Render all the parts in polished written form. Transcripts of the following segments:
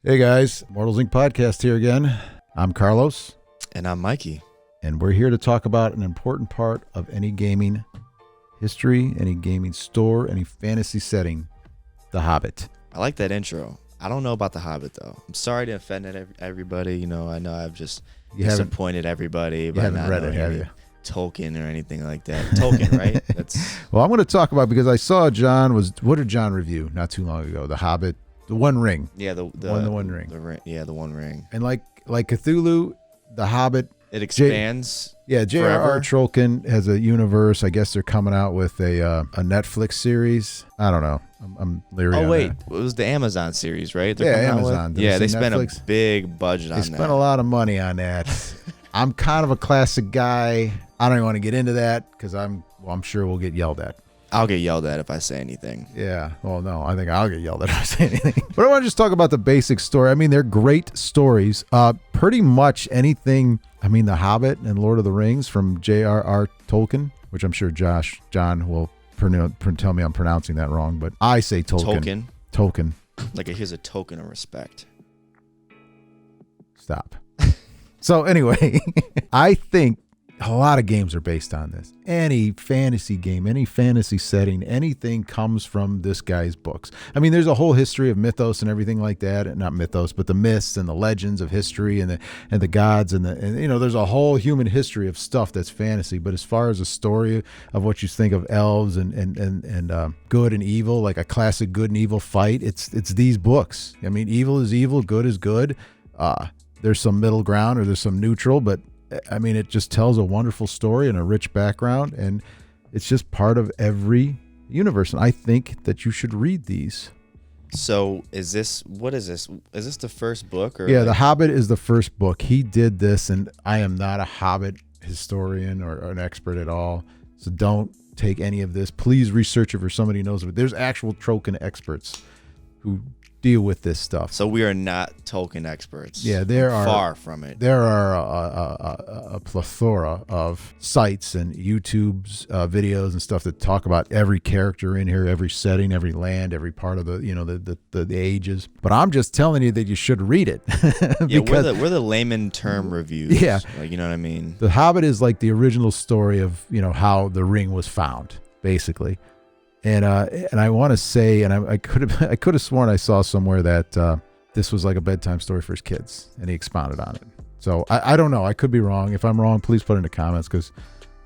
Hey guys, Immortals Inc. podcast here again. I'm Carlos. And I'm Mikey. And we're here to talk about an important part of any gaming history, any gaming store, any fantasy setting, The Hobbit. I like that intro. I don't know about The Hobbit, though. I'm sorry to offend everybody. I know I've just disappointed everybody. You haven't read it, have you? Tolkien or anything like that. Tolkien, right? Well, I'm going to talk about, because I saw what did John review not too long ago? The Hobbit, The One Ring. Yeah, the One Ring. The One Ring. And like Cthulhu, The Hobbit. It expands. J.R.R. Tolkien has a universe. I guess they're coming out with a Netflix series. I don't know. I'm leery. Oh wait, that. it was the Amazon series, right? Amazon. Yeah, they spent a big budget on that. They spent a lot of money on that. I'm kind of a classic guy. I don't even want to get into that because I'm sure we'll get yelled at. I'll get yelled at if I say anything. Yeah. Well, no, I think I'll get yelled at if I say anything. But I want to just talk about the basic story. I mean, they're great stories. Pretty much anything. I mean, The Hobbit and Lord of the Rings from J.R.R. Tolkien, which I'm sure John will tell me I'm pronouncing that wrong, but I say Tolkien. Tolkien. Like here's a token of respect. Stop. So anyway, I think a lot of games are based on this. Any fantasy game, any fantasy setting, anything comes from this guy's books. I mean, there's a whole history of mythos and everything like that. Not mythos, but the myths and the legends of history and the gods and there's a whole human history of stuff that's fantasy. But as far as a story of what you think of elves and good and evil, like a classic good and evil fight, it's these books. I mean, evil is evil, good is good. There's some middle ground or there's some neutral, but I mean, it just tells a wonderful story and a rich background, and it's just part of every universe. And I think that you should read these. So what is this? Is this the first book? Or The Hobbit is the first book. He did this, and I am not a Hobbit historian or an expert at all. So don't take any of this. Please research it for somebody who knows it. There's actual Tolkien experts who deal with this stuff. So we are not Tolkien experts. Yeah, there are far from it. There are a plethora of sites and YouTube's videos and stuff that talk about every character in here, every setting, every land, every part of the ages. But I'm just telling you that you should read it. Yeah, we're the layman term reviews. Yeah, like, you know what I mean. The Hobbit is like the original story of how the ring was found, basically. And I want to say, and I could have sworn I saw somewhere that this was like a bedtime story for his kids, and he expounded on it. So I don't know. I could be wrong. If I'm wrong, please put it in the comments, because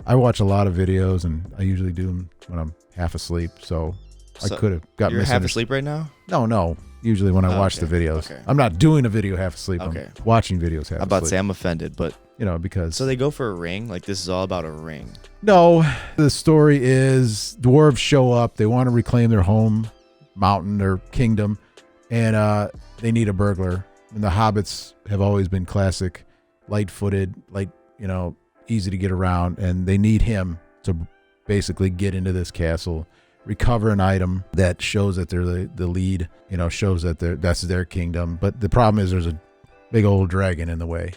I watch a lot of videos, and I usually do them when I'm half asleep. So I could have got. You're half asleep right now? No. Usually when I watch the videos, I'm not doing a video half asleep. Okay. I'm watching videos half asleep. I'm about to say I'm offended, but because so they go for a ring. Like, this is all about a ring. No, the story is dwarves show up. They want to reclaim their home mountain or kingdom, and they need a burglar. And the hobbits have always been classic, light-footed, easy to get around, and they need him to basically get into this castle, recover an item that shows that they're the lead, shows that that's their kingdom. But the problem is there's a big old dragon in the way.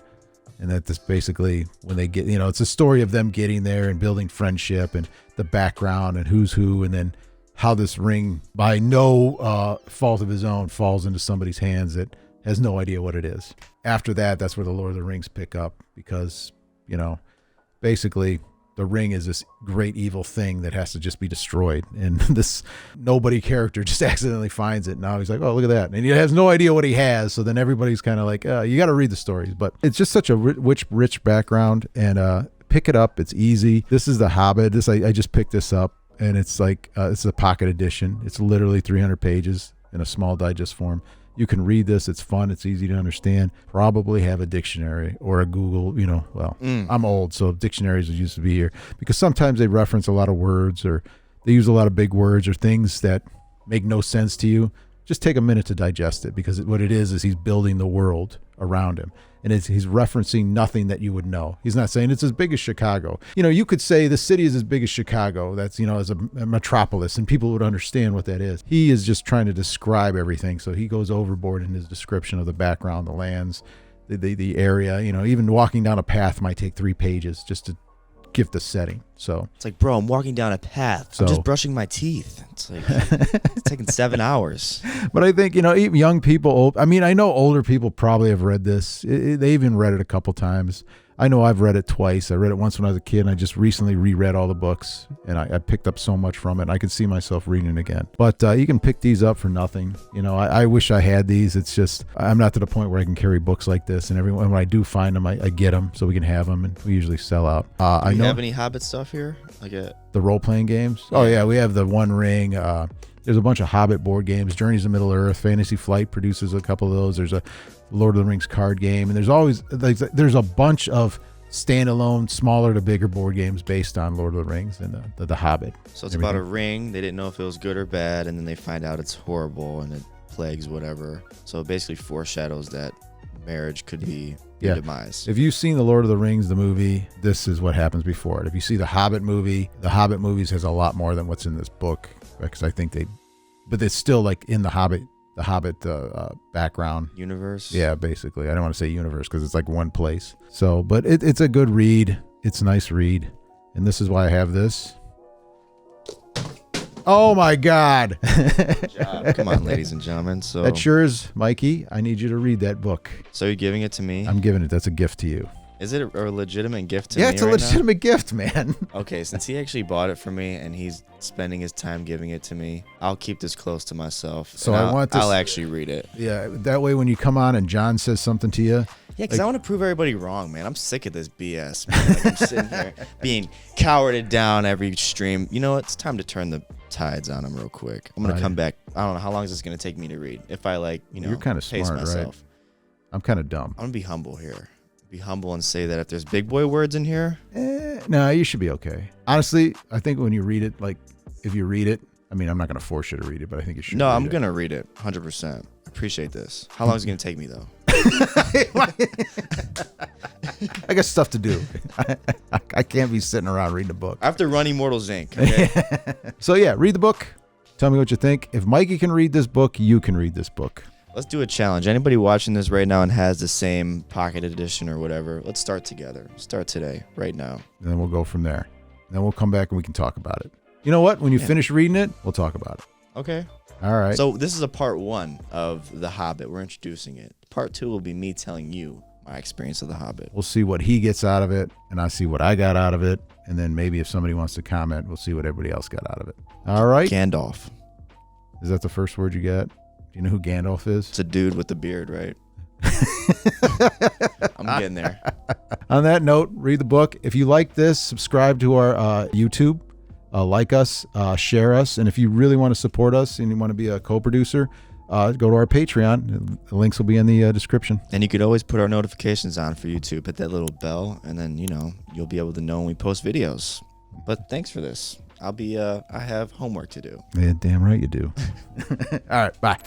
And that this basically, when they get, it's a story of them getting there and building friendship and the background and who's who, and then how this ring, by no fault of his own, falls into somebody's hands that has no idea what it is. After that, that's where the Lord of the Rings pick up, because, basically the ring is this great evil thing that has to just be destroyed. And this nobody character just accidentally finds it. Now he's like, oh, look at that. And he has no idea what he has. So then everybody's kind of like, you got to read the stories. But it's just such a rich background. And pick it up. It's easy. This is The Hobbit. I just picked this up. And it's like, it's a pocket edition. It's literally 300 pages in a small digest form. You can read this. It's fun. It's easy to understand. Probably have a dictionary or a Google, I'm old, so dictionaries used to be here, because sometimes they reference a lot of words, or they use a lot of big words or things that make no sense to you. Just take a minute to digest it, because what it is he's building the world around him. And he's referencing nothing that you would know. He's not saying it's as big as Chicago. You could say the city is as big as Chicago. That's, as a metropolis, and people would understand what that is. He is just trying to describe everything. So he goes overboard in his description of the background, the lands, the area. Even walking down a path might take 3 pages just to give the setting. So it's like, bro, I'm walking down a path. I'm just brushing my teeth. It's like it's taking 7 hours. But I think, even young people, I know older people probably have read this. They even read it a couple times. I know I've read it twice. I read it once when I was a kid, and I just recently reread all the books, and I picked up so much from it, and I could see myself reading it again. But you can pick these up for nothing. I wish I had these. It's just, I'm not to the point where I can carry books like this, and when I do find them, I get them so we can have them, and we usually sell out. Do you have any Hobbit stuff here? The role-playing games? Yeah. Oh, yeah, we have the One Ring. There's a bunch of Hobbit board games. Journeys to Middle-earth. Fantasy Flight produces a couple of those. There's a Lord of the Rings card game, and there's always there's a bunch of standalone, smaller to bigger board games based on Lord of the Rings and the Hobbit. So it's about a ring. They didn't know if it was good or bad, and then they find out it's horrible and it plagues whatever. So it basically foreshadows that marriage could be your demise. If you've seen the Lord of the Rings, the movie, this is what happens before it. If you see the Hobbit movie, the Hobbit movies has a lot more than what's in this book, because I think but it's still like in the Hobbit background universe. Yeah, basically. I don't want to say universe because it's like one place. So, but it's a good read. It's a nice read, and this is why I have this. Oh my God! Good job. Come on, ladies and gentlemen. So that's yours, Mikey. I need you to read that book. So you're giving it to me? I'm giving it. That's a gift to you. Is it a legitimate gift to me? Yeah, it's a legitimate gift, man. Okay, since he actually bought it for me and he's spending his time giving it to me, I'll keep this close to myself. So I'll actually read it. Yeah, that way when you come on and John says something to you. Yeah, because I want to prove everybody wrong, man. I'm sick of this BS, man. Like, I'm sitting here being cowarded down every stream. You know what? It's time to turn the tides on him real quick. I'm going to come back. I don't know how long is this going to take me to read. If I you're kind of smart, myself. Right? I'm kind of dumb. I'm going to be humble here. Be humble and say that if there's big boy words in here, no, you should be okay. Honestly, I think when you read it, if you read it, I'm not going to force you to read it, but I think you should. No, I'm going to read it 100%. Appreciate this. How long is it going to take me though? I got stuff to do. I can't be sitting around reading a book. I have to run Immortals Inc. Okay? So yeah, read the book. Tell me what you think. If Mikey can read this book, you can read this book. Let's do a challenge. Anybody watching this right now and has the same pocket edition or whatever, let's start together. Start today, right now. And then we'll go from there. Then we'll come back and we can talk about it. You know what? When you finish reading it, we'll talk about it. Okay. All right. So this is a part 1 of The Hobbit. We're introducing it. Part 2 will be me telling you my experience of The Hobbit. We'll see what he gets out of it, and I see what I got out of it. And then maybe if somebody wants to comment, we'll see what everybody else got out of it. All right. Gandalf. Is that the first word you got? Do you know who Gandalf is? It's a dude with the beard, right? I'm getting there. On that note, read the book. If you like this, subscribe to our YouTube. Like us, share us. And if you really want to support us and you want to be a co-producer, go to our Patreon. The links will be in the description. And you could always put our notifications on for YouTube. Hit that little bell, and then, you'll be able to know when we post videos. But thanks for this. I have homework to do. Yeah, damn right you do. All right, bye.